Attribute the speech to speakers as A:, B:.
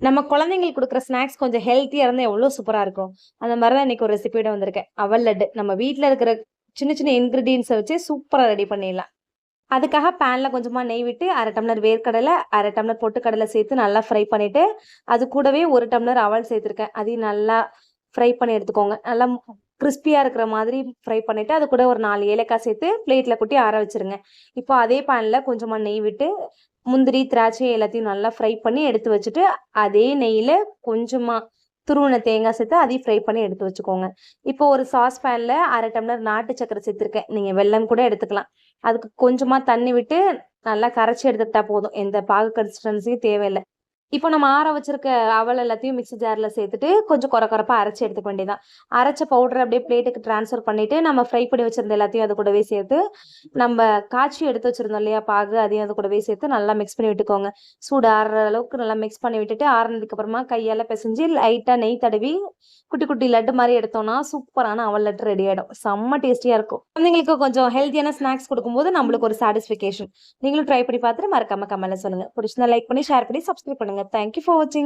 A: நம்ம குழந்தைங்களுக்கு குடுக்குற ஸ்நாக்ஸ் கொஞ்சம் ஹெல்த்தியா இருந்தா எவ்வளோ சூப்பரா இருக்கும். அந்த மாரி தான் இன்னைக்கு ஒரு ரெசிபியோட வந்திருக்கேன். அவல் லட்டு. நம்ம வீட்ல இருக்கிற சின்ன சின்ன இன்கிரீடியன்ட்ஸ வச்சு சூப்பரா ரெடி பண்ணிடலாம். அதுக்காக பேன்ல கொஞ்சமா நெய் விட்டு 1/2 டம்ளர் வேர்க்கடலை, 1/2 டம்ளர் பொட்டுக்கடலை சேர்த்து நல்லா ஃப்ரை பண்ணிட்டு, அது கூடவே 1 டம்ளர் அவல் சேர்த்துருக்கேன். அதையும் நல்லா ஃப்ரை பண்ணி எடுத்துக்கோங்க. நல்லா கிரிஸ்பியா இருக்கிற மாதிரி ஃப்ரை பண்ணிட்டு, அது கூட ஒரு 4 ஏலக்காய் சேர்த்து பிளேட்ல கொட்டி ஆற வச்சுருங்க. இப்போ அதே பேன்ல கொஞ்சமா நெய் விட்டு, முந்திரி, திராட்சை எல்லாத்தையும் நல்லா ஃப்ரை பண்ணி எடுத்து வச்சுட்டு, அதே நெய்யில கொஞ்சமா துருவுன தேங்காய் சேர்த்து அதையும் ஃப்ரை பண்ணி எடுத்து வச்சுக்கோங்க. இப்போ ஒரு சாஸ் பேன்ல 1/2 டம்ளர் நாட்டு சர்க்கரை சேர்த்துருக்கேன். நீங்க வெல்லம் கூட எடுத்துக்கலாம். அதுக்கு கொஞ்சமா தண்ணி விட்டு நல்லா கரைச்சு எடுத்துக்கிட்டா போதும். எந்த பாகு கன்சிஸ்டன்சியும் தேவையில்ல. இப்போ நம்ம ஆற வச்சிருக்க அவல் எல்லாத்தையும் மிக்ஸி ஜார்ல சேர்த்துட்டு, கொஞ்சம் கொர கொரப்பா அரைச்சு எடுத்துக்க வேண்டியதான். அரைச்ச பவுடர அப்படியே பிளேட்டுக்கு ட்ரான்ஸ்ஃபர் பண்ணிட்டு, நம்ம ஃப்ரை பண்ணி வச்சிருந்த எல்லாத்தையும் அது கூடவே சேர்த்து, நம்ப காய்ச்சி எடுத்து வச்சிருந்தோம் இல்லையா பாகு, அதையும் அது கூடவே சேர்த்து நல்லா மிக்ஸ் பண்ணி விட்டுக்கோங்க. சூடு ஆறுற அளவுக்கு நல்லா மிக்ஸ் பண்ணி விட்டுட்டு, ஆறுனதுக்கு அப்புறமா கையால பெசஞ்சு லைட்டா நெய் தடவி, குட்டி குட்டி லட்டு மாரி எடுத்தோம்னா, சூப்பரான அவல் லட்டு ரெடி ஆயிடும். செம்ம டேஸ்டியா இருக்கும். குழந்தைங்களுக்கு கொஞ்சம் ஹெல்த்தியான ஸ்நாக்ஸ் குடுக்கும்போது நம்மளுக்கு ஒரு சாட்டிஸ்ஃபிகேஷன். நீங்களும் ட்ரை பண்ணி பார்த்துட்டு மறக்காம கமெண்ட்ல சொல்லுங்க. புடிச்சிருந்தா லைக் பண்ணி, ஷேர் பண்ணி, சப்ஸ்கிரைப் பண்ணுங்க. தேங்க் யூ ஃபார் வாட்சிங்.